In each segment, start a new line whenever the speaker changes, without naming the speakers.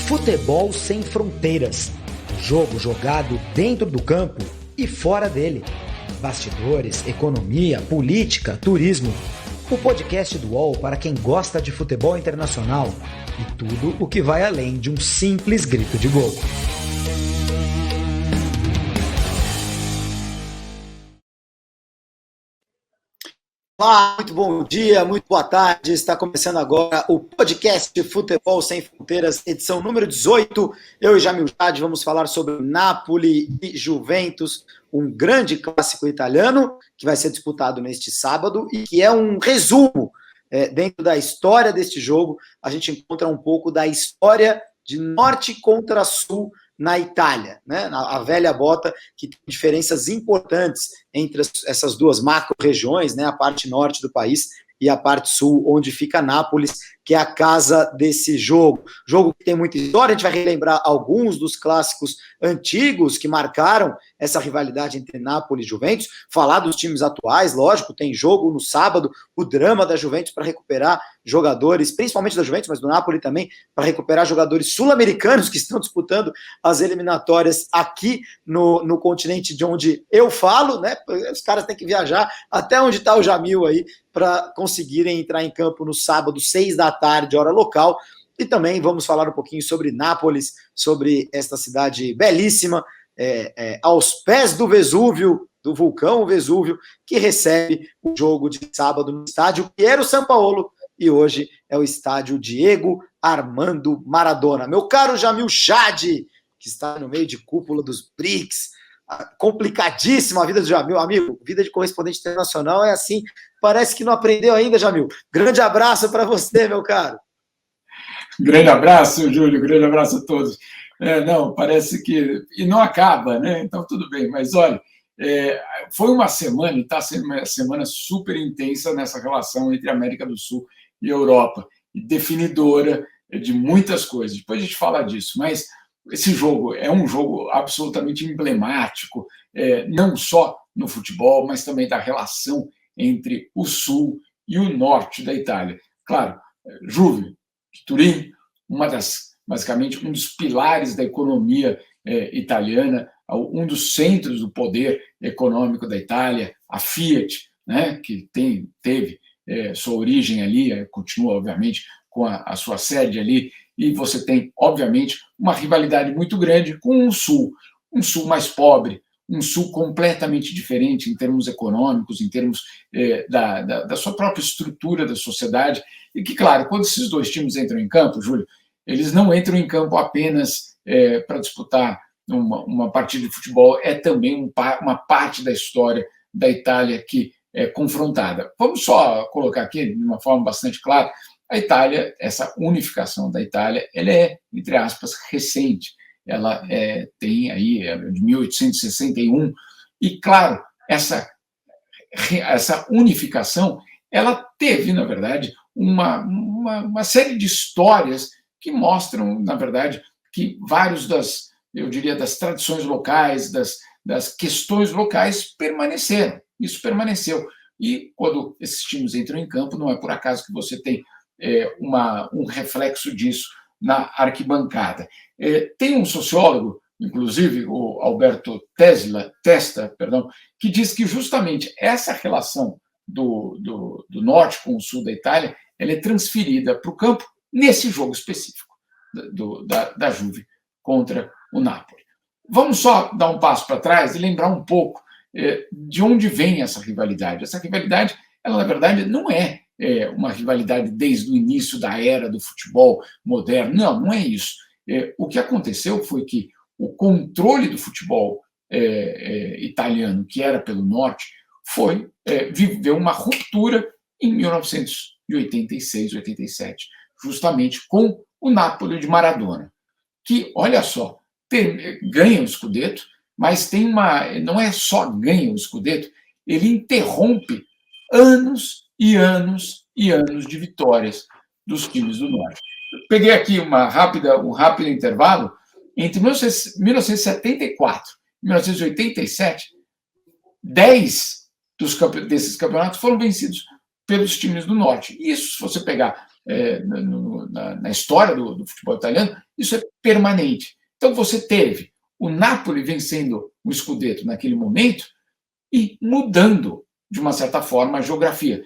Futebol sem fronteiras. Jogo jogado dentro do campo e fora dele. Bastidores, economia, política, turismo. O podcast do UOL para quem gosta de futebol internacional e tudo o que vai além de um simples grito de gol.
Olá, muito bom dia, muito boa tarde. Está começando agora o podcast Futebol Sem Fronteiras, edição número 18. Eu e Jamil Jad vamos falar sobre Napoli e Juventus, um grande clássico italiano que vai ser disputado neste sábado e que é um resumo dentro da história deste jogo. A gente encontra um pouco da história de norte contra sul na Itália, né? A velha bota que tem diferenças importantes entre essas duas macro-regiões, né? A parte norte do país e a parte sul, onde fica Nápoles, que é a casa desse jogo. Jogo que tem muita história, a gente vai relembrar alguns dos clássicos antigos que marcaram essa rivalidade entre Nápoles e Juventus, falar dos times atuais, lógico, tem jogo no sábado, o drama da Juventus para recuperar jogadores, principalmente da Juventus, mas do Napoli também, para recuperar jogadores sul-americanos que estão disputando as eliminatórias aqui no continente de onde eu falo, né? Os caras têm que viajar até onde está o Jamil aí para conseguirem entrar em campo no sábado, 6 da tarde, hora local. E também vamos falar um pouquinho sobre Nápoles, sobre esta cidade belíssima, aos pés do Vesúvio, do vulcão Vesúvio, que recebe o jogo de sábado no estádio Piero Sampaolo, e hoje é o estádio Diego Armando Maradona. Meu caro Jamil Jad, que está no meio de cúpula dos BRICS, complicadíssima a vida do Jamil, amigo, vida de correspondente internacional é assim, parece que não aprendeu ainda, Jamil. Grande abraço para você, meu caro.
Grande abraço, Júlio, grande abraço a todos. Não, parece que... E não acaba, né? Então, tudo bem. Mas, olha, foi uma semana, e está sendo uma semana super intensa nessa relação entre América do Sul e Europa, e definidora de muitas coisas. Depois a gente fala disso, mas esse jogo é um jogo absolutamente emblemático, não só no futebol, mas também da relação entre o sul e o norte da Itália. Claro, Juve, de Turim, basicamente um dos pilares da economia italiana, um dos centros do poder econômico da Itália, a Fiat, né, que teve sua origem ali, continua, obviamente, com a sua sede ali, e você tem, obviamente, uma rivalidade muito grande com um sul mais pobre, um sul completamente diferente em termos econômicos, em termos da sua própria estrutura da sociedade, e que, claro, quando esses dois times entram em campo, Júlio, eles não entram em campo apenas para disputar uma partida de futebol, é também uma parte da história da Itália que é confrontada. Vamos só colocar aqui, de uma forma bastante clara, a Itália, essa unificação da Itália, ela é, entre aspas, recente. Ela tem aí, de 1861, e, claro, essa unificação, ela teve, na verdade, uma série de histórias que mostram, na verdade, que vários das tradições locais, das questões locais permaneceram. Isso permaneceu. E quando esses times entram em campo, não é por acaso que você tem um reflexo disso na arquibancada. Tem um sociólogo, inclusive o Alberto Testa, que diz que justamente essa relação do norte com o sul da Itália ela é transferida para o campo nesse jogo específico da Juve contra o Napoli. Vamos só dar um passo para trás e lembrar um pouco de onde vem essa rivalidade. Essa rivalidade, ela, na verdade, não é uma rivalidade desde o início da era do futebol moderno. Não é isso. O que aconteceu foi que o controle do futebol italiano, que era pelo norte, viveu uma ruptura em 1986, 87, justamente com o Napoli de Maradona, que, olha só, ganha o Scudetto, mas não é só ganha o Scudetto, ele interrompe anos e anos e anos de vitórias dos times do Norte. Eu peguei aqui um rápido intervalo entre 1974 e 1987, 10 desses campeonatos foram vencidos pelos times do Norte. Isso, se você pegar na história do futebol italiano, isso é permanente. Então você teve o Napoli vencendo o Scudetto naquele momento e mudando, de uma certa forma, a geografia,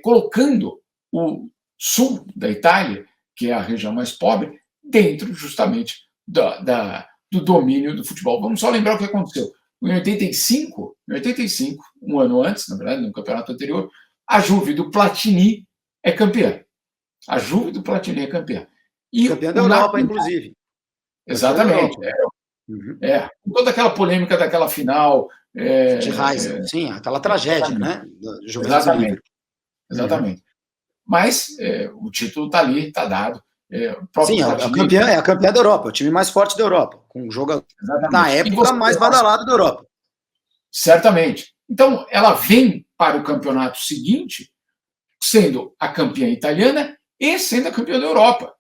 colocando o sul da Itália, que é a região mais pobre, dentro justamente do domínio do futebol. Vamos só lembrar o que aconteceu. Em 85, um ano antes, na verdade, no campeonato anterior, a Juve do Platini é campeã. A Juve do Platini é campeã.
E campeã da Europa, inclusive.
Exatamente. Toda aquela polêmica daquela final.
De Heisen, sim, aquela tragédia, né?
Exatamente. Exatamente. Mas o título está ali, está dado.
Sim, a campeã da Europa, o time mais forte da Europa, com um jogo, na época, mais badalado da Europa.
Certamente. Então, ela vem para o campeonato seguinte, sendo a campeã italiana e sendo a campeã da Europa.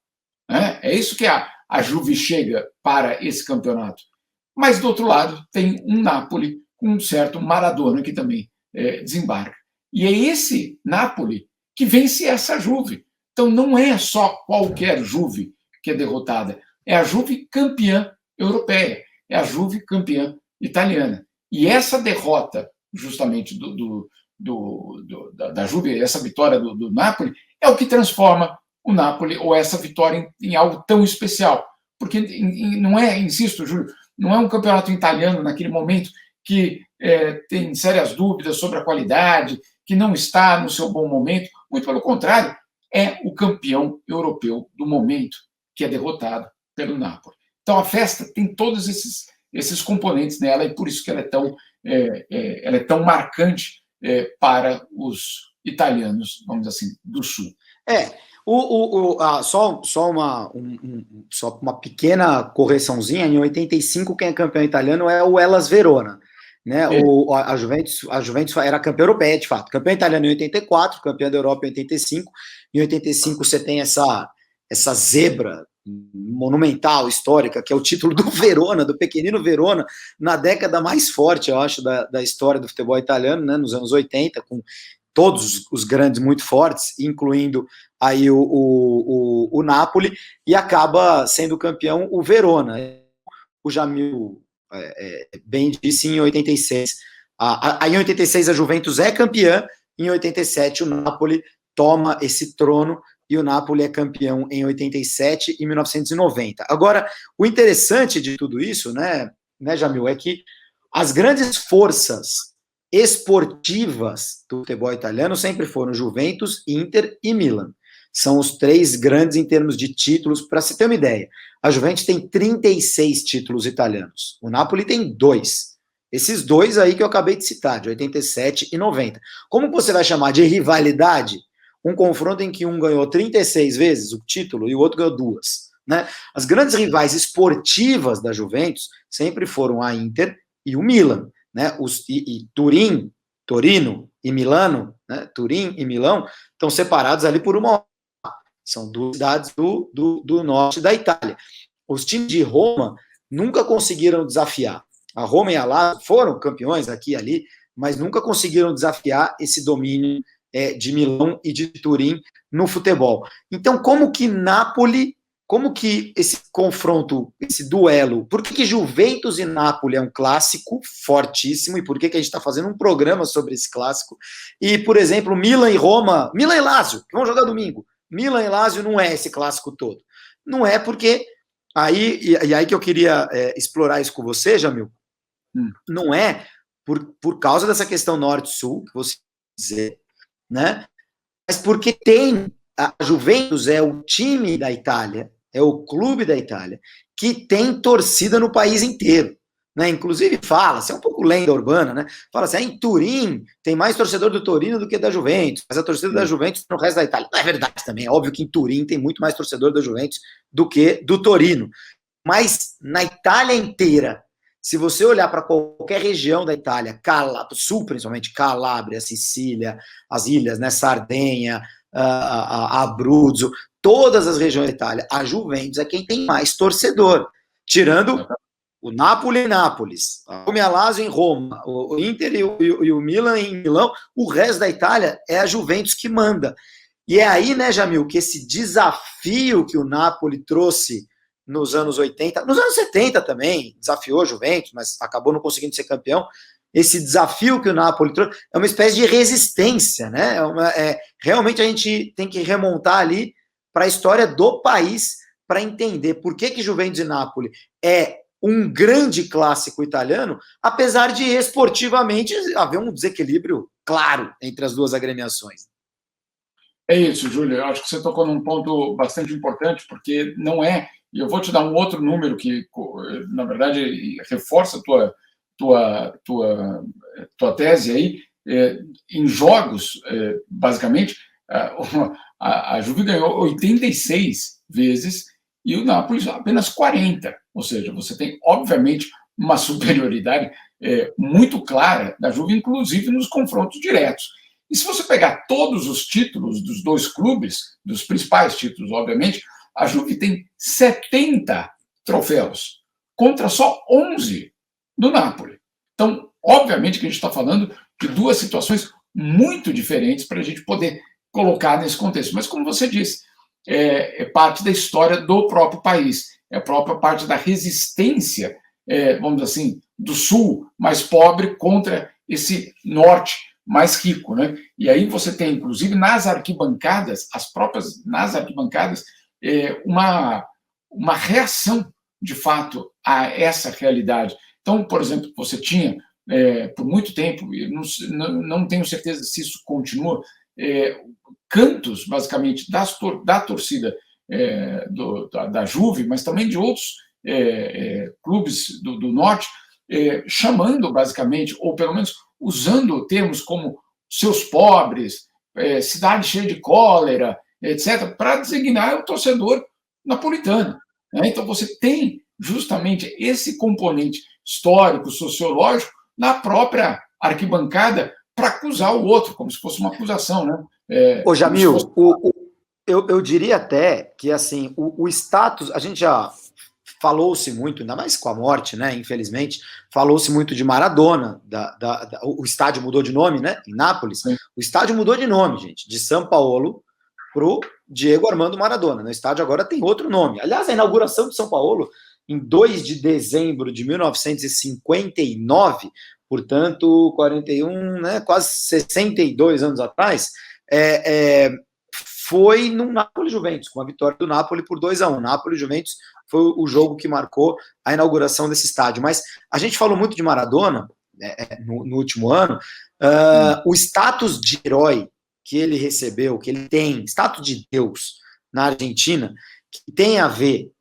É isso que a Juve chega para esse campeonato. Mas, do outro lado, tem um Napoli com um certo Maradona que também desembarca. E é esse Napoli que vence essa Juve. Então, não é só qualquer Juve que é derrotada, é a Juve campeã europeia, é a Juve campeã italiana. E essa derrota, justamente, da Juve, essa vitória do Napoli, é o que transforma o Napoli, ou essa vitória, em algo tão especial. Porque não é, insisto, Júlio, não é um campeonato italiano naquele momento que tem sérias dúvidas sobre a qualidade, que não está no seu bom momento. Muito pelo contrário, é o campeão europeu do momento que é derrotado pelo Napoli. Então a festa tem todos esses componentes nela e por isso que ela é tão marcante para os italianos, vamos dizer assim, do Sul.
Só uma pequena correçãozinha, em 85 quem é campeão italiano é o Hellas Verona. Né? A Juventus era campeã europeia, de fato. Campeã italiana em 84, campeã da Europa em 85. Em 85 você tem essa zebra monumental, histórica, que é o título do Verona, do pequenino Verona, na década mais forte, eu acho, da história do futebol italiano, né? Nos anos 80, com todos os grandes muito fortes, incluindo aí o Napoli, e acaba sendo campeão o Verona. O Jamil bem disse em 86. Em 86 a Juventus é campeã, em 87 o Napoli toma esse trono e o Napoli é campeão em 87 e 1990. Agora, o interessante de tudo isso, né, Jamil, é que as grandes forças esportivas do futebol italiano sempre foram Juventus, Inter e Milan. São os três grandes em termos de títulos. Para se ter uma ideia, a Juventus tem 36 títulos italianos. O Napoli tem 2. Esses 2 aí que eu acabei de citar, de 87 e 90. Como você vai chamar de rivalidade um confronto em que um ganhou 36 vezes o título e o outro ganhou 2? Né? As grandes rivais esportivas da Juventus sempre foram a Inter e o Milan. Né? Torino e Milano, né? Turim e Milão estão separados ali por uma hora. São duas cidades do norte da Itália. Os times de Roma nunca conseguiram desafiar. A Roma e a Lazio foram campeões aqui e ali, mas nunca conseguiram desafiar esse domínio de Milão e de Turim no futebol. Então, como que esse confronto, esse duelo, por que Juventus e Napoli é um clássico fortíssimo e por que a gente está fazendo um programa sobre esse clássico? E, por exemplo, Milan e Roma, Milan e Lazio, que vão jogar domingo. Milan e Lazio não é esse clássico todo. Não é porque... aí que eu queria explorar isso com você, Jamil. Não é por causa dessa questão norte-sul, que você dizer, né? Mas porque a Juventus é o time da Itália, é o clube da Itália, que tem torcida no país inteiro. Né? Inclusive fala-se, é um pouco lenda urbana, né? Fala-se, em Turim tem mais torcedor do Torino do que da Juventus, mas a torcida da Juventus no resto da Itália. Não é verdade também, é óbvio que em Turim tem muito mais torcedor da Juventus do que do Torino. Mas na Itália inteira, se você olhar para qualquer região da Itália, sul principalmente, Calábria, Sicília, as ilhas, né, Sardenha, Abruzzo, todas as regiões da Itália, a Juventus é quem tem mais torcedor, tirando o Napoli em Nápoles, o Lazio em Roma, o Inter e o Milan em Milão. O resto da Itália é a Juventus que manda. E é aí, né, Jamil, que esse desafio que o Napoli trouxe nos anos 80, nos anos 70 também, desafiou a Juventus, mas acabou não conseguindo ser campeão. Esse desafio que o Napoli trouxe é uma espécie de resistência, né? Realmente a gente tem que remontar ali para a história do país para entender por que Juventus e Napoli é um grande clássico italiano, apesar de esportivamente haver um desequilíbrio claro entre as duas agremiações.
É isso, Júlio. Eu acho que você tocou num ponto bastante importante, porque não é. E eu vou te dar um outro número que, na verdade, reforça a tua tese aí. Em jogos, basicamente, a Juve ganhou 86 vezes e o Napoli apenas 40. Ou seja, você tem, obviamente, uma superioridade muito clara da Juve, inclusive nos confrontos diretos. E se você pegar todos os títulos dos dois clubes, dos principais títulos, obviamente, a Juve tem 70 troféus, contra só 11 do Napoli. Então, obviamente que a gente está falando de duas situações muito diferentes para a gente poder colocar nesse contexto. Mas, como você disse, é parte da história do próprio país, é a própria parte da resistência, vamos dizer assim, do sul mais pobre contra esse norte mais rico, né? E aí você tem, inclusive, nas arquibancadas, nas arquibancadas, uma reação, de fato, a essa realidade. Então, por exemplo, você tinha, por muito tempo, não tenho certeza se isso continua, cantos, basicamente, da torcida da Juve, mas também de outros clubes do norte, chamando, basicamente, ou pelo menos usando termos como seus pobres, cidade cheia de cólera, etc., para designar o torcedor napolitano. Né? Então, você tem justamente esse componente histórico, sociológico, na própria arquibancada para acusar o outro, como se fosse uma acusação. Né?
Ô, Jamil, eu diria até que assim, o status, a gente já falou-se muito, ainda mais com a morte, né? Infelizmente, falou-se muito de Maradona. O estádio mudou de nome, né? Em Nápoles. Sim. O estádio mudou de nome, gente, de São Paulo para o Diego Armando Maradona. O estádio agora tem outro nome. Aliás, a inauguração de São Paulo, em 2 de dezembro de 1959, portanto, 41, né? Quase 62 anos atrás, foi no Napoli-Juventus, com a vitória do Napoli por 2-1. Napoli-Juventus foi o jogo que marcou a inauguração desse estádio. Mas a gente falou muito de Maradona no último ano. O status de herói que ele recebeu, que ele tem, status de Deus na Argentina, que tem a ver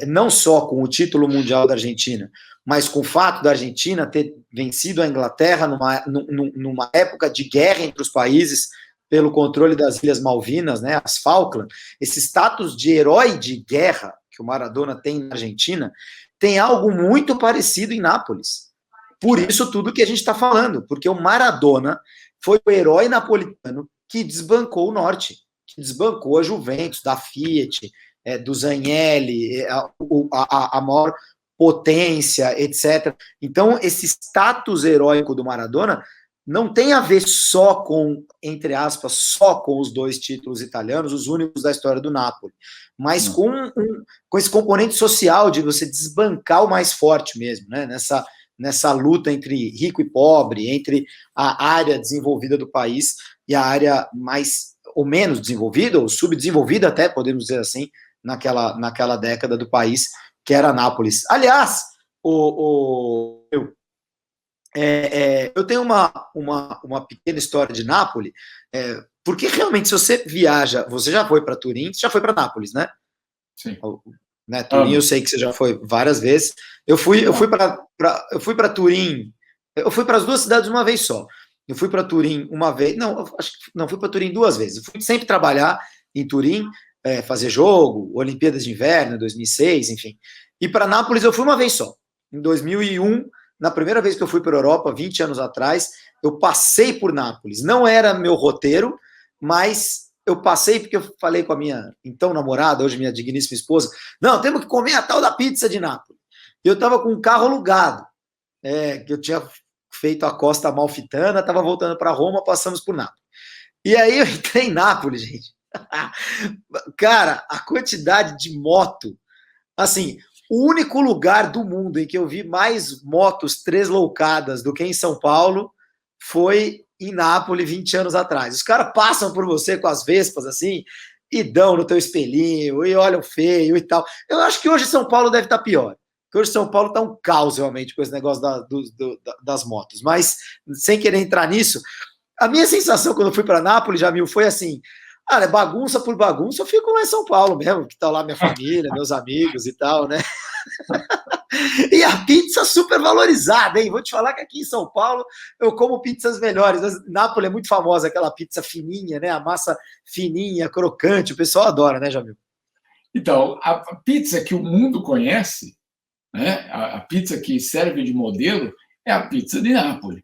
não só com o título mundial da Argentina, mas com o fato da Argentina ter vencido a Inglaterra numa época de guerra entre os países pelo controle das Ilhas Malvinas, né, as Falkland. Esse status de herói de guerra que o Maradona tem na Argentina, tem algo muito parecido em Nápoles. Por isso tudo que a gente está falando, porque o Maradona foi o herói napolitano que desbancou o Norte, que desbancou a Juventus, da Fiat, do Zanielli, a maior potência, etc. Então, esse status heróico do Maradona não tem a ver só com, entre aspas, só com os 2 títulos italianos, os únicos da história do Napoli, mas com esse componente social de você desbancar o mais forte mesmo, né? Nessa luta entre rico e pobre, entre a área desenvolvida do país e a área mais ou menos desenvolvida, ou subdesenvolvida até, podemos dizer assim, naquela década do país, que era Nápoles. Aliás, eu tenho uma pequena história de Nápoles, porque realmente, se você viaja, você já foi para Turim, você já foi para Nápoles, né?
Sim.
Né, Turim, eu sei que você já foi várias vezes. Eu fui para Turim, eu fui para as 2 cidades uma vez só. Eu fui para Turim uma vez, fui para Turim 2 vezes. Eu fui sempre trabalhar em Turim, fazer jogo, Olimpíadas de Inverno, 2006, enfim. E para Nápoles eu fui uma vez só, em 2001. Na primeira vez que eu fui para a Europa, 20 anos atrás, eu passei por Nápoles. Não era meu roteiro, mas eu passei porque eu falei com a minha então namorada, hoje minha digníssima esposa, não, temos que comer a tal da pizza de Nápoles. Eu estava com um carro alugado, que eu tinha feito a Costa Amalfitana, estava voltando para Roma, passamos por Nápoles. E aí eu entrei em Nápoles, gente. Cara, a quantidade de moto, assim, o único lugar do mundo em que eu vi mais motos tresloucadas do que em São Paulo foi em Nápoles 20 anos atrás. Os caras passam por você com as Vespas assim e dão no teu espelhinho e olham feio e tal. Eu acho que hoje São Paulo deve estar pior. Porque hoje São Paulo está um caos realmente com esse negócio das motos. Mas, sem querer entrar nisso, a minha sensação quando eu fui para Nápoles, Jamil, foi assim: cara, bagunça por bagunça, eu fico lá em São Paulo mesmo, que tá lá minha família, meus amigos e tal, né? E a pizza super valorizada, hein? Vou te falar que aqui em São Paulo eu como pizzas melhores. Nápoles é muito famosa, aquela pizza fininha, né? A massa fininha, crocante, o pessoal adora, né, Jamil?
Então, a pizza que o mundo conhece, né, a pizza que serve de modelo, é a pizza de Nápoles.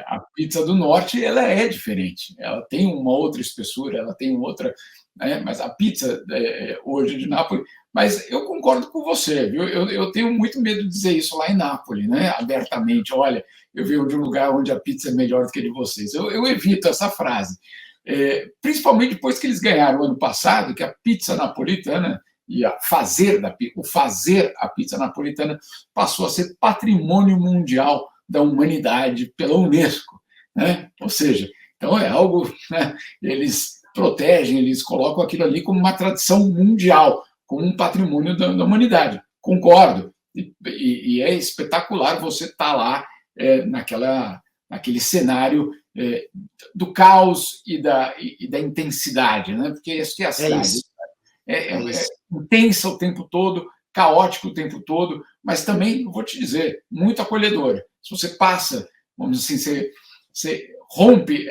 A pizza do norte ela é diferente, ela tem uma outra espessura, ela tem outra, né, mas a pizza hoje de Nápoles, mas eu concordo com você, viu? Eu tenho muito medo de dizer isso lá em Nápoles, né, abertamente. Olha, eu venho de um lugar onde a pizza é melhor do que a de vocês. Eu evito essa frase, principalmente depois que eles ganharam ano passado, que a pizza napolitana e o fazer a pizza napolitana passou a ser patrimônio mundial da humanidade pela Unesco, né? Ou seja, então é algo, né, eles protegem, eles colocam aquilo ali como uma tradição mundial, como um patrimônio da humanidade. Concordo, e é espetacular você estar lá naquele cenário do caos e da intensidade, né? Porque isso é a cidade. É intensa o tempo todo, caótico o tempo todo, mas também, vou te dizer, muito acolhedora. Se você passa, vamos dizer assim, você rompe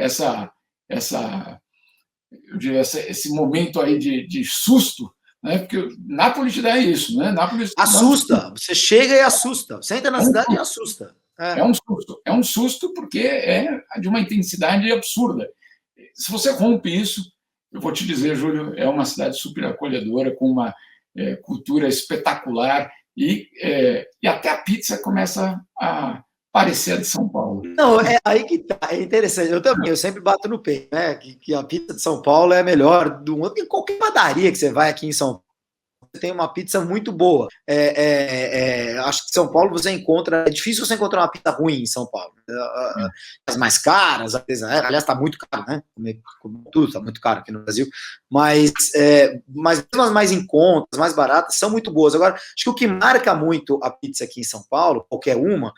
eu diria, esse momento aí de susto, né? Porque Nápoles te dá isso, né? Nápoles
assusta, você chega e assusta, você entra na cidade e assusta.
É um susto porque é de uma intensidade absurda. Se você rompe isso, eu vou te dizer, Júlio, é uma cidade super acolhedora, com uma cultura espetacular, e até a pizza começa a parecer a de São Paulo.
Não, é aí que tá, é interessante. Eu sempre bato no peito, né? Que a pizza de São Paulo é a melhor do mundo. Em qualquer padaria que você vai aqui em São Paulo, tem uma pizza muito boa. Acho que em São Paulo você encontra. É difícil você encontrar uma pizza ruim em São Paulo. As mais caras, aliás, está muito caro, né? Tudo está muito caro aqui no Brasil. Mas mesmo as mais em conta, as mais baratas, são muito boas. Agora, acho que o que marca muito a pizza aqui em São Paulo, qualquer uma,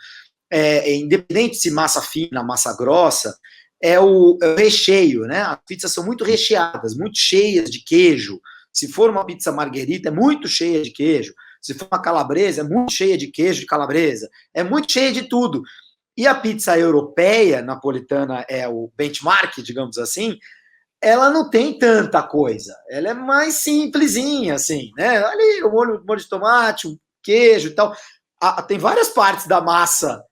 independente se massa fina, massa grossa, é o recheio, né? As pizzas são muito recheadas, muito cheias de queijo. Se for uma pizza margherita, é muito cheia de queijo. Se for uma calabresa, é muito cheia de queijo de calabresa. É muito cheia de tudo. E a pizza europeia, napolitana, é o benchmark, digamos assim, ela não tem tanta coisa. Ela é mais simplesinha, assim, né? Ali, o molho de tomate, o queijo e tal. Tem várias partes da massa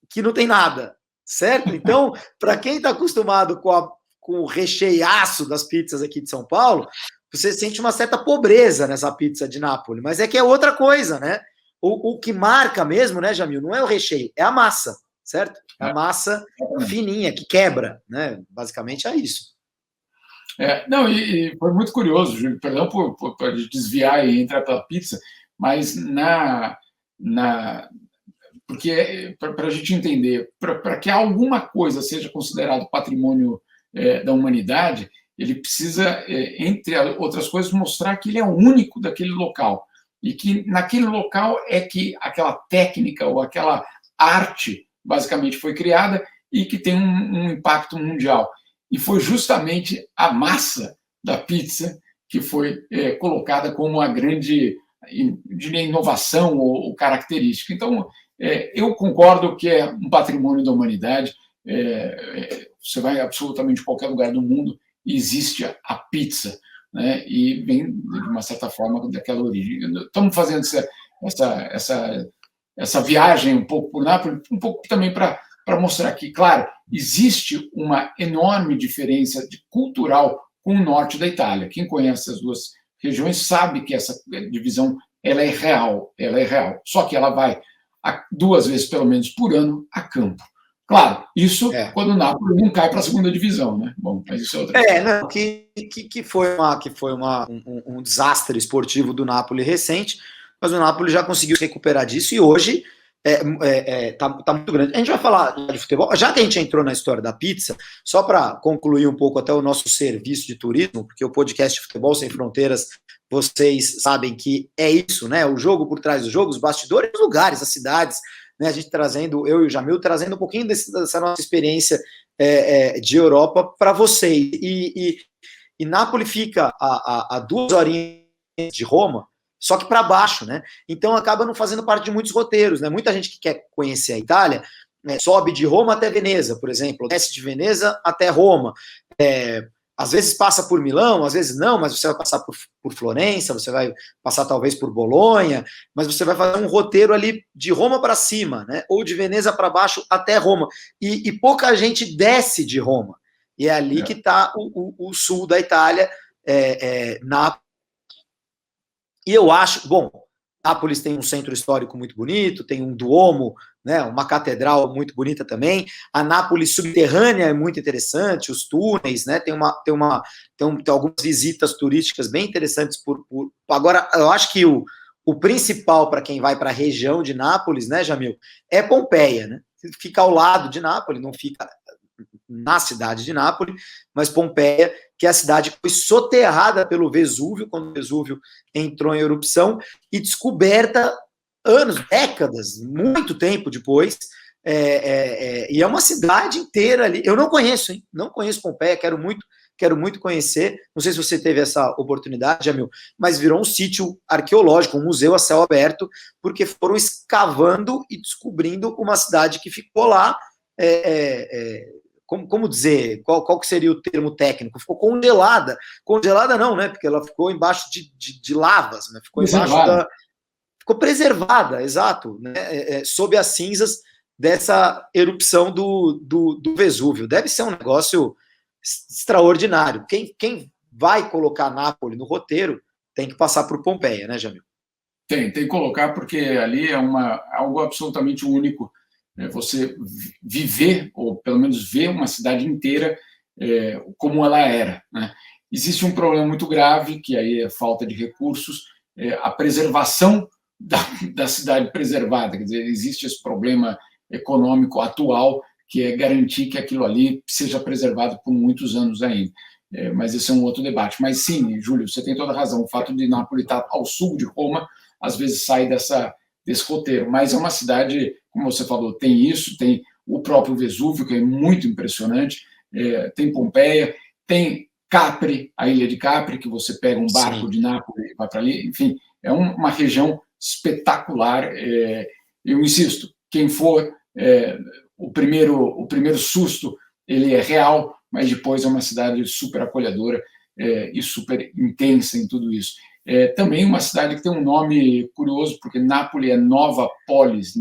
que não tem nada, certo? Então, para quem está acostumado com o recheiaço das pizzas aqui de São Paulo, você sente uma certa pobreza nessa pizza de Nápoles, mas é que é outra coisa, né? O que marca mesmo, né, Jamil, não é o recheio, é a massa, certo? É a massa fininha, que quebra, né? Basicamente é isso.
Não, e foi muito curioso, Júlio, perdão por desviar e entrar pela pizza, mas porque para a gente entender, para que alguma coisa seja considerado patrimônio da humanidade, ele precisa, entre outras coisas, mostrar que ele é o único daquele local. E que naquele local é que aquela técnica ou aquela arte, basicamente, foi criada e que tem um impacto mundial. E foi justamente a massa da pizza que foi colocada como a grande, diria, inovação ou característica. Então, eu concordo que é um patrimônio da humanidade. Você vai absolutamente em qualquer lugar do mundo, existe a pizza, né? E vem, de uma certa forma, daquela origem. Estamos fazendo essa viagem um pouco por Nápoles, um pouco também para mostrar que, claro, existe uma enorme diferença cultural com o norte da Itália. Quem conhece as duas regiões sabe que essa divisão ela é real. Só que ela vai 2 vezes, pelo menos, por ano a campo. Claro, isso quando o Napoli não cai para a segunda divisão, né? Bom, mas isso é outra
coisa. Não, que foi um desastre esportivo do Napoli recente, mas o Napoli já conseguiu se recuperar disso e hoje tá muito grande. A gente vai falar de futebol, já que a gente entrou na história da pizza, só para concluir um pouco até o nosso serviço de turismo, porque o podcast Futebol Sem Fronteiras, vocês sabem que é isso, né? O jogo por trás do jogo, os bastidores, os lugares, as cidades, né? A gente trazendo, eu e o Jamil, trazendo um pouquinho dessa nossa experiência de Europa para vocês. E Nápoles fica a 2 horinhas de Roma, só que para baixo, né? Então acaba não fazendo parte de muitos roteiros, né? Muita gente que quer conhecer a Itália sobe de Roma até Veneza, por exemplo, desce de Veneza até Roma. Às vezes passa por Milão, às vezes não, mas você vai passar por Florença, você vai passar talvez por Bolonha, mas você vai fazer um roteiro ali de Roma para cima, né? Ou de Veneza para baixo até Roma. E pouca gente desce de Roma. E é ali que está o sul da Itália, Nápoles. E eu acho, bom, Nápoles tem um centro histórico muito bonito, tem um Duomo, né, uma catedral muito bonita também. A Nápoles subterrânea é muito interessante, os túneis, né, tem algumas visitas turísticas bem interessantes. Agora, eu acho que o principal para quem vai para a região de Nápoles, né, Jamil, é Pompeia, né? Fica ao lado de Nápoles, não fica na cidade de Nápoles, mas Pompeia, que é a cidade que foi soterrada pelo Vesúvio, quando o Vesúvio entrou em erupção, e descoberta décadas, muito tempo depois, e é uma cidade inteira ali. Eu não conheço, hein? Não conheço Pompeia, quero muito conhecer. Não sei se você teve essa oportunidade, Jamil, mas virou um sítio arqueológico, um museu a céu aberto, porque foram escavando e descobrindo uma cidade que ficou lá. Como dizer, qual que seria o termo técnico? Ficou congelada. Congelada não, né? Porque ela ficou embaixo de lavas, né? Ficou preservada, exato, né? Sob as cinzas dessa erupção do Vesúvio. Deve ser um negócio extraordinário. Quem vai colocar Nápoles no roteiro tem que passar por Pompeia, né, Jamil?
Tem que colocar, porque ali é algo absolutamente único. Você viver, ou pelo menos ver uma cidade inteira como ela era, né? Existe um problema muito grave, que aí é a falta de recursos, a preservação da cidade preservada. Quer dizer, existe esse problema econômico atual, que é garantir que aquilo ali seja preservado por muitos anos ainda. Mas esse é um outro debate. Mas sim, Júlio, você tem toda a razão. O fato de Nápoles estar ao sul de Roma, às vezes sai desse roteiro, mas é uma cidade, como você falou, tem isso, tem o próprio Vesúvio, que é muito impressionante, tem Pompeia, tem Capri, a ilha de Capri, que você pega um barco de Nápoles e vai para ali, enfim, é uma região espetacular. Eu insisto, quem for, o primeiro susto, ele é real, mas depois é uma cidade super acolhedora e super intensa em tudo isso. Também uma cidade que tem um nome curioso, porque Nápoles é Nova Polis,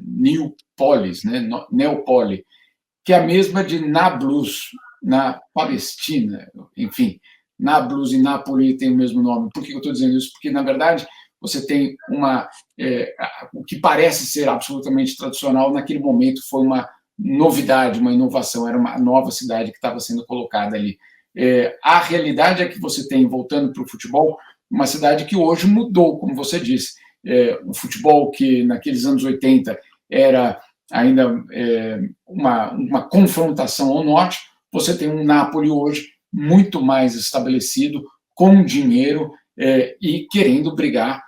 New Polis, né? Neopoli, que é a mesma de Nablus, na Palestina. Enfim, Nablus e Nápoles têm o mesmo nome. Por que eu estou dizendo isso? Porque, na verdade, você tem o que parece ser absolutamente tradicional, naquele momento foi uma novidade, uma inovação, era uma nova cidade que estava sendo colocada ali. A realidade é que você tem, voltando para o futebol, uma cidade que hoje mudou, como você disse. O futebol que naqueles anos 80 era ainda uma confrontação ao norte, você tem um Nápoles hoje muito mais estabelecido, com dinheiro e querendo brigar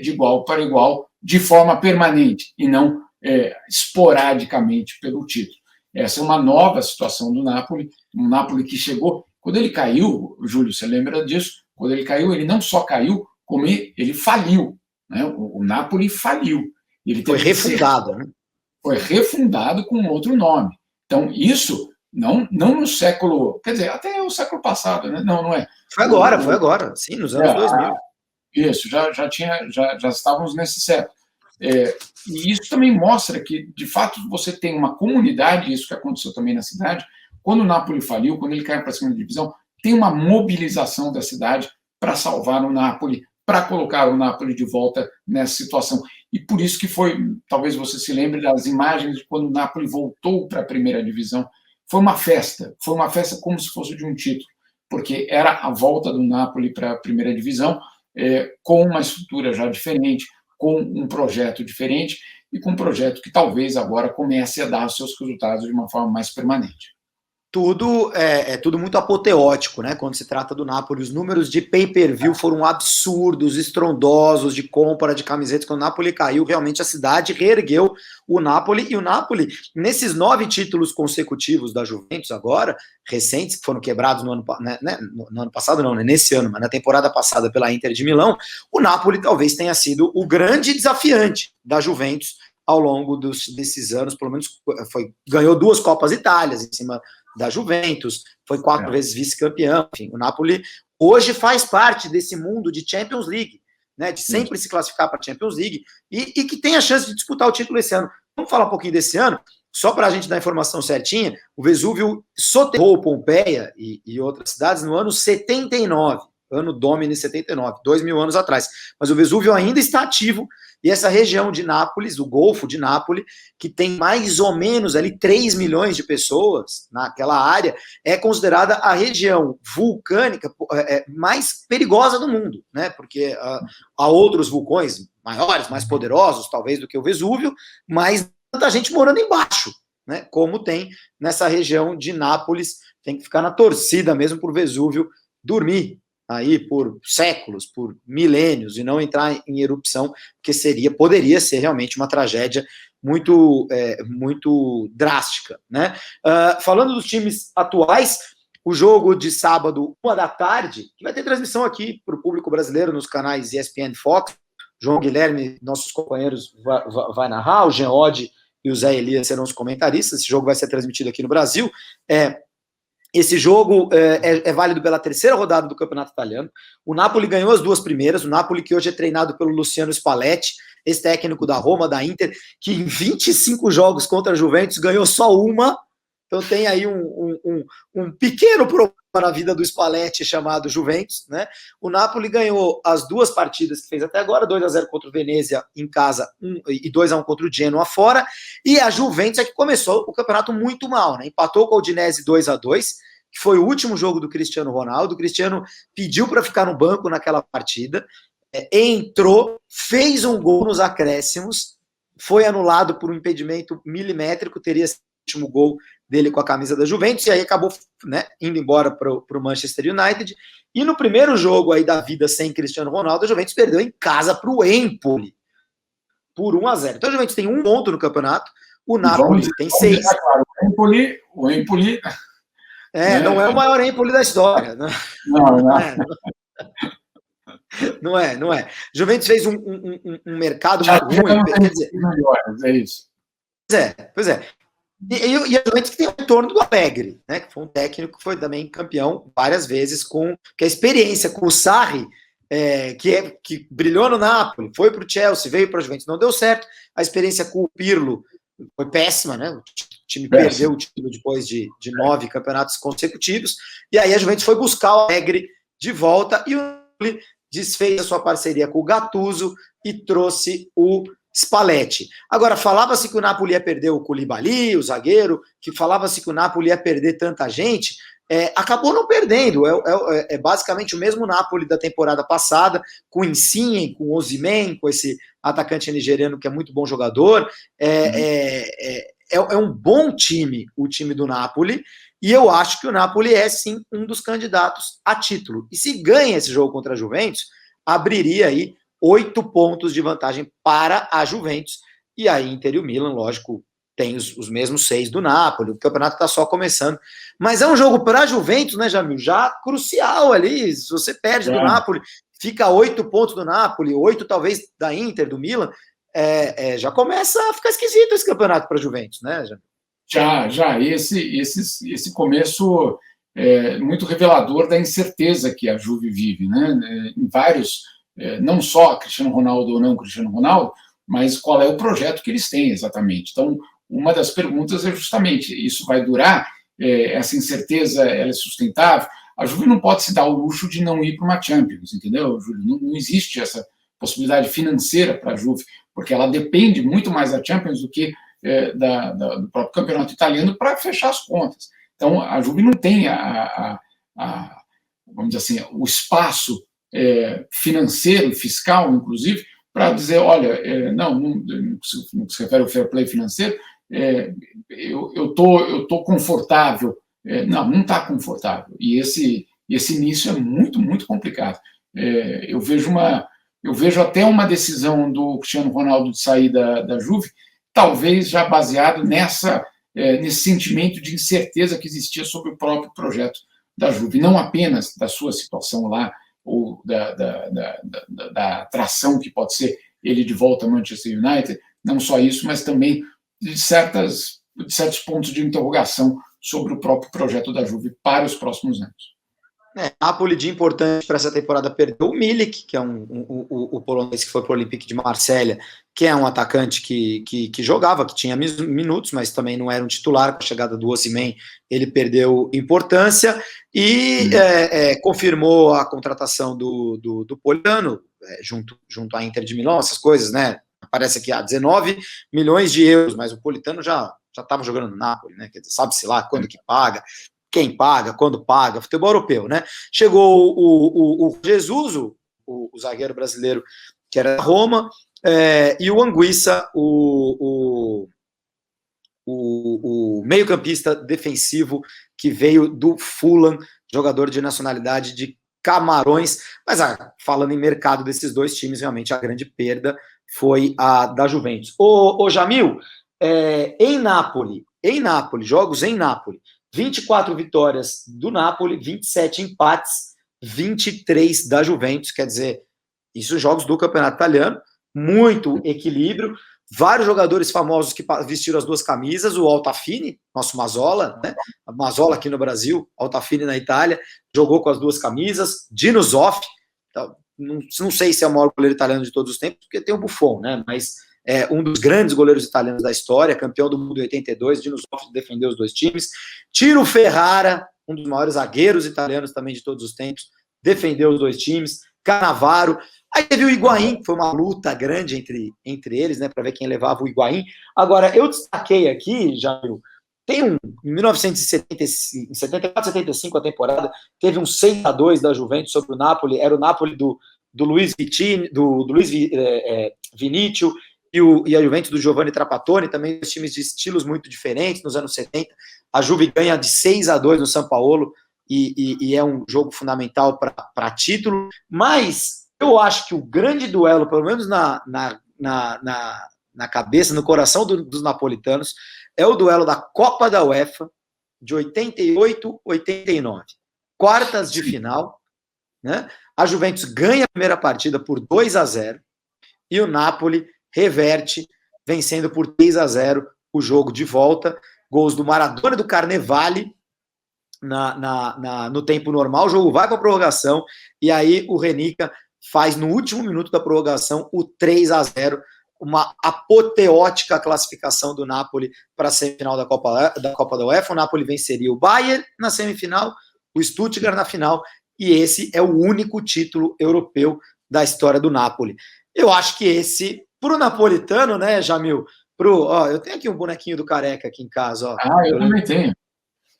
de igual para igual, de forma permanente, e não esporadicamente pelo título. Essa é uma nova situação do Nápoles, um Nápoles que chegou. Quando ele caiu, Júlio, você lembra disso? Quando ele caiu, ele não só caiu, como ele faliu. Né? O Nápoles faliu. Ele
foi refundado, né?
Foi refundado com outro nome. Então, isso não no século... Quer dizer, até o século passado, né? Não é.
Foi agora. Sim, nos anos 2000.
Isso, já estávamos nesse século. E isso também mostra que, de fato, você tem uma comunidade, isso que aconteceu também na cidade. Quando o Nápoles faliu, quando ele caiu para a segunda divisão, tem uma mobilização da cidade para salvar o Nápoles, para colocar o Nápoles de volta nessa situação. e por isso que foi, talvez você se lembre das imagens de quando o Napoli voltou para a primeira divisão. Foi uma festa como se fosse de um título, porque era a volta do Napoli para a primeira divisão, com uma estrutura já diferente, com um projeto diferente e com um projeto que talvez agora comece a dar os seus resultados de uma forma mais permanente.
Tudo tudo muito apoteótico, né? Quando se trata do Napoli, os números de pay-per-view foram absurdos, estrondosos, de compra de camisetas. Quando o Napoli caiu, realmente a cidade reergueu o Napoli, e o Napoli, nesses 9 títulos consecutivos da Juventus agora, recentes, que foram quebrados no ano passado, não, né? Nesse ano, mas na temporada passada pela Inter de Milão, o Napoli talvez tenha sido o grande desafiante da Juventus ao longo desses anos, pelo menos ganhou 2 Copas Itálias em cima da Juventus, foi 4 vezes vice-campeão. Enfim, o Napoli hoje faz parte desse mundo de Champions League, né, de sempre se classificar para a Champions League e que tem a chance de disputar o título esse ano. Vamos falar um pouquinho desse ano, só para a gente dar a informação certinha. O Vesúvio soterrou Pompeia e outras cidades no ano 79, ano Domini 79, 2000 anos atrás. Mas o Vesúvio ainda está ativo, e essa região de Nápoles, o Golfo de Nápoles, que tem mais ou menos ali 3 milhões de pessoas naquela área, é considerada a região vulcânica mais perigosa do mundo, né? Porque há outros vulcões maiores, mais poderosos, talvez, do que o Vesúvio, mas tanta gente morando embaixo, né? Como tem nessa região de Nápoles. Tem que ficar na torcida mesmo para o Vesúvio dormir aí por séculos, por milênios, e não entrar em erupção, porque poderia ser realmente uma tragédia muito, muito drástica, né? Falando dos times atuais, o jogo de sábado, 13h, que vai ter transmissão aqui para o público brasileiro nos canais ESPN Fox. João Guilherme, nossos companheiros, vai narrar, o Jean Oddi e o Zé Elias serão os comentaristas. Esse jogo vai ser transmitido aqui no Brasil. Esse jogo é válido pela 3ª rodada do Campeonato Italiano. O Napoli ganhou as 2 primeiras. O Napoli, que hoje é treinado pelo Luciano Spalletti, ex-técnico da Roma, da Inter, que em 25 jogos contra a Juventus ganhou só uma. Então tem aí um pequeno problema na vida do Spalletti chamado Juventus, né? O Napoli ganhou as 2 partidas que fez até agora, 2-0 contra o Venezia em casa e 2-1 contra o Genoa fora, e a Juventus é que começou o campeonato muito mal, né? Empatou com o Udinese 2-2, que foi o último jogo do Cristiano Ronaldo. O Cristiano pediu para ficar no banco naquela partida, entrou, fez um gol nos acréscimos, foi anulado por um impedimento milimétrico, teria sido o último gol dele com a camisa da Juventus, e aí acabou, né, indo embora para o Manchester United. E no primeiro jogo aí da vida sem Cristiano Ronaldo, a Juventus perdeu em casa para o Empoli por 1-0. Então a Juventus tem 1 ponto no campeonato, o Napoli tem 6.
Claro, o Empoli
não é o maior Empoli da história, né? Não é. Juventus fez um mercado ruim. Quer dizer,
é isso.
Pois é. E a Juventus que tem o retorno do Allegri, né, que foi um técnico que foi também campeão várias vezes, que a experiência com o Sarri, que brilhou no Napoli, foi para o Chelsea, veio para a Juventus, não deu certo. A experiência com o Pirlo foi péssima, né? O time perdeu o título depois de 9 campeonatos consecutivos, e aí a Juventus foi buscar o Allegri de volta, e o Napoli desfez a sua parceria com o Gattuso e trouxe o Spalletti. Agora, falava-se que o Napoli ia perder o Koulibaly, o zagueiro, que falava-se que o Napoli ia perder tanta gente, acabou não perdendo. É basicamente o mesmo Napoli da temporada passada, com Insigne, com Osimhen, com esse atacante nigeriano que é muito bom jogador. É um bom time, o time do Napoli, e eu acho que o Napoli é, sim, um dos candidatos a título. E se ganha esse jogo contra a Juventus, abriria aí 8 pontos de vantagem para a Juventus, e aí Inter e o Milan, lógico, tem os mesmos 6 do Napoli. O campeonato está só começando, mas é um jogo para a Juventus, né, Jamil, já crucial ali. Se você perde do Napoli, fica 8 pontos do Napoli, 8 talvez da Inter, do Milan, já começa a ficar esquisito esse campeonato para a Juventus, né, Jamil?
Já, esse começo é muito revelador da incerteza que a Juve vive, né, em vários, não só Cristiano Ronaldo ou não Cristiano Ronaldo, mas qual é o projeto que eles têm exatamente. Então, uma das perguntas é justamente, isso vai durar? Essa incerteza, ela é sustentável? A Juve não pode se dar o luxo de não ir para uma Champions, entendeu, Júlio? Não existe essa possibilidade financeira para a Juve, porque ela depende muito mais da Champions do que do próprio campeonato italiano para fechar as contas. Então, a Juve não tem vamos dizer assim, o espaço financeiro, fiscal, inclusive, para dizer, olha, no que se refere ao fair play financeiro, eu tô confortável. Não está confortável. E esse início é muito, muito complicado. Eu vejo até uma decisão do Cristiano Ronaldo de sair da Juve, talvez já baseado nesse sentimento de incerteza que existia sobre o próprio projeto da Juve, não apenas da sua situação lá, ou da atração que pode ser ele de volta ao Manchester United, não só isso, mas também de certos pontos de interrogação sobre o próprio projeto da Juve para os próximos anos.
Napoli, de importante para essa temporada, perdeu o Milik, que é o polonês que foi para o Olympique de Marselha, que é um atacante que jogava, que tinha minutos, mas também não era um titular. Com a chegada do Osimhen, ele perdeu importância e confirmou a contratação do Poliano, junto à Inter de Milão, essas coisas, né? Aparece aqui, 19 milhões de euros, mas o Politano já estava jogando no Napoli, né? Quer dizer, sabe-se lá quando que paga, quem paga, quando paga, futebol europeu, né? Chegou o Jesus, o zagueiro brasileiro, que era da Roma, e o Anguissa, o meio-campista defensivo que veio do Fulham, jogador de nacionalidade de Camarões. Mas falando em mercado desses dois times, realmente a grande perda foi a da Juventus. Ô Jamil, em Nápoles, jogos em Nápoles, 24 vitórias do Napoli, 27 empates, 23 da Juventus, quer dizer, isso jogos do campeonato italiano, muito equilíbrio, vários jogadores famosos que vestiram as duas camisas, o Altafini, nosso Mazzola, né? Mazzola aqui no Brasil, Altafini na Itália, jogou com as duas camisas, Dino Zoff, não sei se é o maior goleiro italiano de todos os tempos, porque tem o Buffon, né? Mas um dos grandes goleiros italianos da história, campeão do mundo em 82, Dino Zoff defendeu os dois times. Tiro Ferrara, um dos maiores zagueiros italianos também de todos os tempos, defendeu os dois times. Cannavaro. Aí teve o Higuaín, que foi uma luta grande entre eles, né, para ver quem levava o Higuaín. Agora, eu destaquei aqui, Jamil, em 1974, 75 a temporada, teve um 6-2 da Juventus sobre o Napoli, era o Napoli do Luiz Vinícius e a Juventus do Giovanni Trapattoni, também os times de estilos muito diferentes nos anos 70. A Juve ganha de 6-2 no São Paulo e é um jogo fundamental para título, mas eu acho que o grande duelo, pelo menos na cabeça, no coração dos napolitanos, é o duelo da Copa da UEFA de 88-89. Quartas de final, né? A Juventus ganha a primeira partida por 2-0 e o Napoli reverte, vencendo por 3-0 o jogo de volta. Gols do Maradona e do Carnevale no tempo normal. O jogo vai para a prorrogação e aí o Renica faz no último minuto da prorrogação o 3-0, uma apoteótica classificação do Napoli para a semifinal da Copa da UEFA. O Napoli venceria o Bayern na semifinal, o Stuttgart na final, e esse é o único título europeu da história do Napoli. Eu acho que esse, pro napolitano, né, Jamil? Eu tenho aqui um bonequinho do Careca aqui em casa.
Eu também tenho.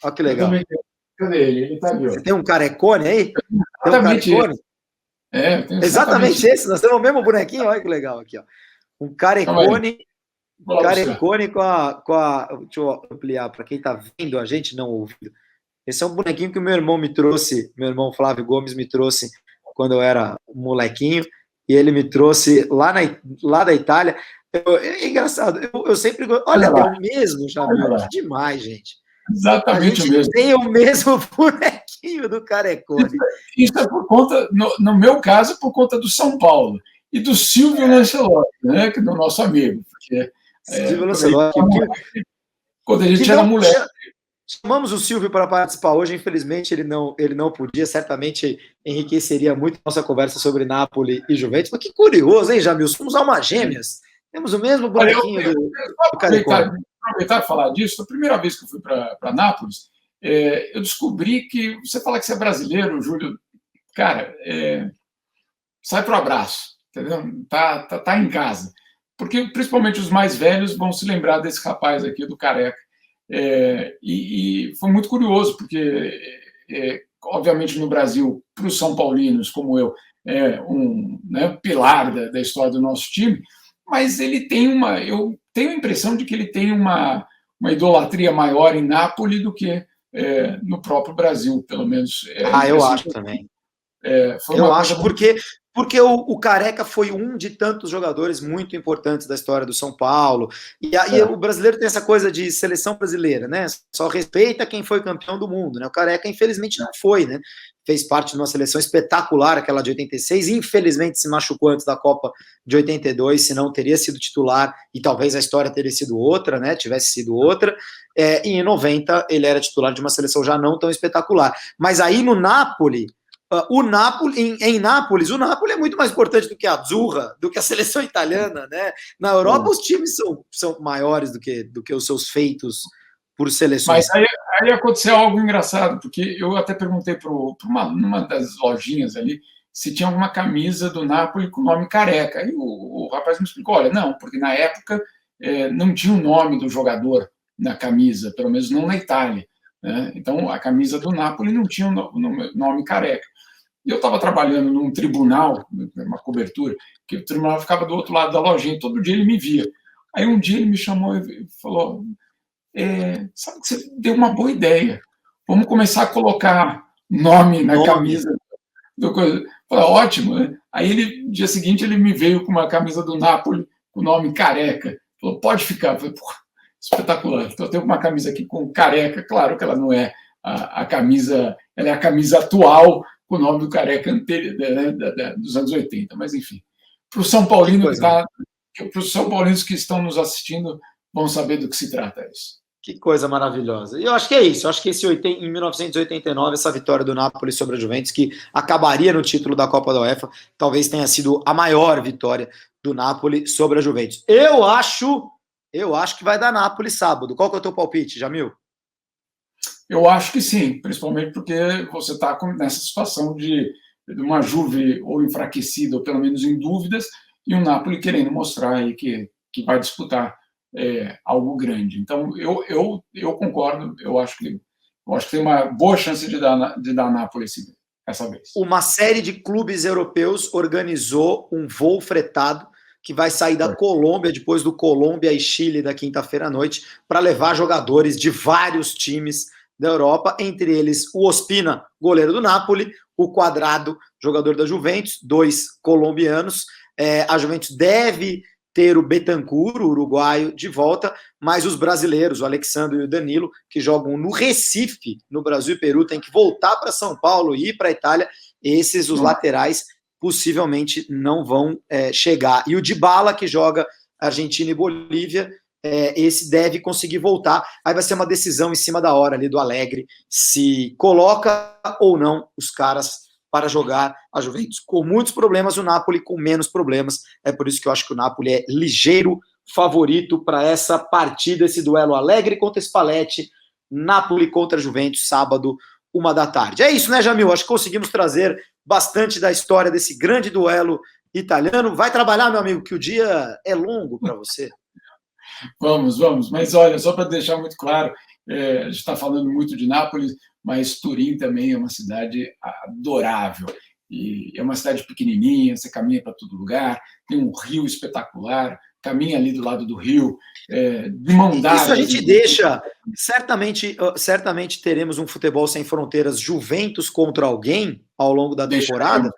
Olha que legal.
Cadê ele? Ele tá ali.
Você tem um carecone aí?
Exatamente.
Exatamente esse. Nós temos o mesmo bonequinho. Olha que legal aqui, ó. Um carecone com a. Deixa eu ampliar para quem está vendo a gente, não ouvindo. Esse é um bonequinho que o meu irmão me trouxe, meu irmão Flávio Gomes me trouxe quando eu era um molequinho, e ele me trouxe lá da Itália. É engraçado, eu sempre. Olha, é o mesmo, Jamil. Que demais, gente.
Exatamente o mesmo.
Tem o mesmo bonequinho do carecone.
Isso é por conta, no meu caso, por conta do São Paulo e do Silvio Lancelotti, né, que é do nosso amigo. Porque,
Silvio Lancelotti.
Quando a gente era moleque.
Chamamos o Silvio para participar hoje, infelizmente ele não podia, certamente enriqueceria muito a nossa conversa sobre Napoli e Juventus. Mas que curioso, hein, Jamil? Somos almas gêmeas. Temos o mesmo bonequinho do carecone.
Aproveitar e falar disso, a primeira vez que eu fui para Nápoles, eu descobri que você fala que você é brasileiro, Júlio, cara, sai pro abraço, entendeu? Tá em casa. porque principalmente os mais velhos vão se lembrar desse rapaz aqui, do Careca. E foi muito curioso, porque, obviamente, no Brasil, para os São Paulinos, como eu, é um, né, pilar da história do nosso time, mas ele tem eu tenho a impressão de que ele tem uma idolatria maior em Nápoles do que no próprio Brasil, pelo menos.
Eu acho também. Eu acho, porque o Careca foi um de tantos jogadores muito importantes da história do São Paulo. E o brasileiro tem essa coisa de seleção brasileira, né? Só respeita quem foi campeão do mundo, né? O Careca, infelizmente, não foi, né? Fez parte de uma seleção espetacular, aquela de 86, e infelizmente se machucou antes da Copa de 82, senão teria sido titular, e talvez a história teria sido outra, né? Tivesse sido outra. E em 90 ele era titular de uma seleção já não tão espetacular. Mas aí no Napoli, em Nápoles, o Napoli é muito mais importante do que a Azzurra, do que a seleção italiana, né? Na Europa, os times são maiores do que os seus feitos por seleções.
Mas aí aconteceu algo engraçado, porque eu até perguntei numa das lojinhas ali se tinha alguma camisa do Napoli com o nome Careca. Aí o rapaz me explicou, olha, não, porque na época não tinha o nome do jogador na camisa, pelo menos não na Itália, né? Então, a camisa do Napoli não tinha o nome Careca. E eu estava trabalhando num tribunal, uma cobertura, que o tribunal ficava do outro lado da lojinha, todo dia ele me via. Aí um dia ele me chamou e falou, sabe que você deu uma boa ideia, vamos começar a colocar nome na camisa. Falei, ótimo, né? Aí no dia seguinte ele me veio com uma camisa do Napoli, com o nome Careca. Falou, pode ficar. Falei, pô, espetacular. Então eu tenho uma camisa aqui com Careca, claro que ela não é a camisa, ela é a camisa atual, com o nome do Careca dos anos 80, mas enfim. Para os São Paulinos que estão nos assistindo, vão saber do que se trata isso.
Que coisa maravilhosa. E eu acho que é isso. Eu acho que em 1989, essa vitória do Napoli sobre a Juventus, que acabaria no título da Copa da UEFA, talvez tenha sido a maior vitória do Napoli sobre a Juventus. Eu acho que vai dar Napoli sábado. Qual que é o teu palpite, Jamil?
Eu acho que sim, principalmente porque você está nessa situação de uma Juve ou enfraquecida, ou pelo menos em dúvidas, e o Napoli querendo mostrar aí que vai disputar algo grande. Então, eu concordo, eu acho que tem uma boa chance de dar Napoli essa vez.
Uma série de clubes europeus organizou um voo fretado que vai sair da Colômbia, depois do Colômbia e Chile da quinta-feira à noite, para levar jogadores de vários times da Europa, entre eles o Ospina, goleiro do Napoli, o Quadrado, jogador da Juventus, 2 colombianos. A Juventus deve ter o Bentancur, o uruguaio, de volta, mas os brasileiros, o Alexandre e o Danilo, que jogam no Recife, no Brasil e Peru, têm que voltar para São Paulo e ir para a Itália. Os laterais, possivelmente não vão chegar. E o Dybala, que joga Argentina e Bolívia, esse deve conseguir voltar. Aí vai ser uma decisão em cima da hora ali do Allegri, se coloca ou não os caras para jogar a Juventus. Com muitos problemas, o Napoli com menos problemas. É por isso que eu acho que o Napoli é ligeiro favorito para essa partida, esse duelo Allegri contra Spalletti, Napoli contra a Juventus, sábado, 13h. É isso, né, Jamil? Acho que conseguimos trazer bastante da história desse grande duelo italiano. Vai trabalhar, meu amigo, que o dia é longo para você.
Vamos. Mas olha, só para deixar muito claro, a gente está falando muito de Nápoles, mas Turim também é uma cidade adorável. E é uma cidade pequenininha, você caminha para todo lugar, tem um rio espetacular, caminha ali do lado do rio, de mão dada.
Isso a gente deixa. Certamente teremos um futebol sem fronteiras Juventus contra alguém ao longo da temporada.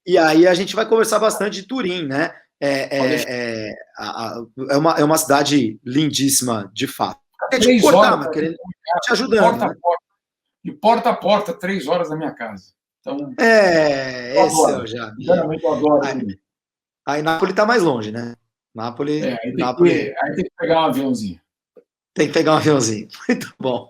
E aí a gente vai conversar bastante de Turim, né? É uma cidade lindíssima, de fato.
Te cortar, mas
querendo te ajudando.
De porta a porta, 3 horas da minha casa. Então,
esse eu já.
Geralmente eu adoro.
Aí Nápoles está mais longe, né?
Aí tem que pegar um aviãozinho.
Tem que pegar um aviãozinho. Muito bom.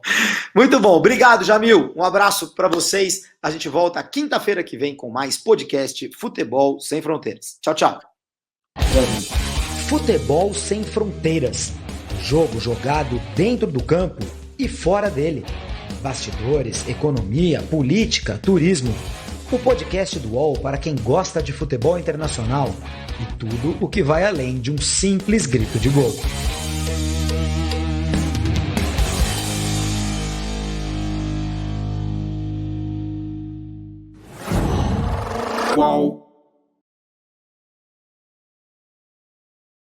Muito bom. Obrigado, Jamil. Um abraço para vocês. A gente volta quinta-feira que vem com mais podcast Futebol Sem Fronteiras. Tchau, tchau.
Futebol Sem Fronteiras. Jogo jogado dentro do campo e fora dele. Bastidores, economia, política, turismo. o podcast do UOL para quem gosta de futebol internacional e tudo o que vai além de um simples grito de gol.
UOL.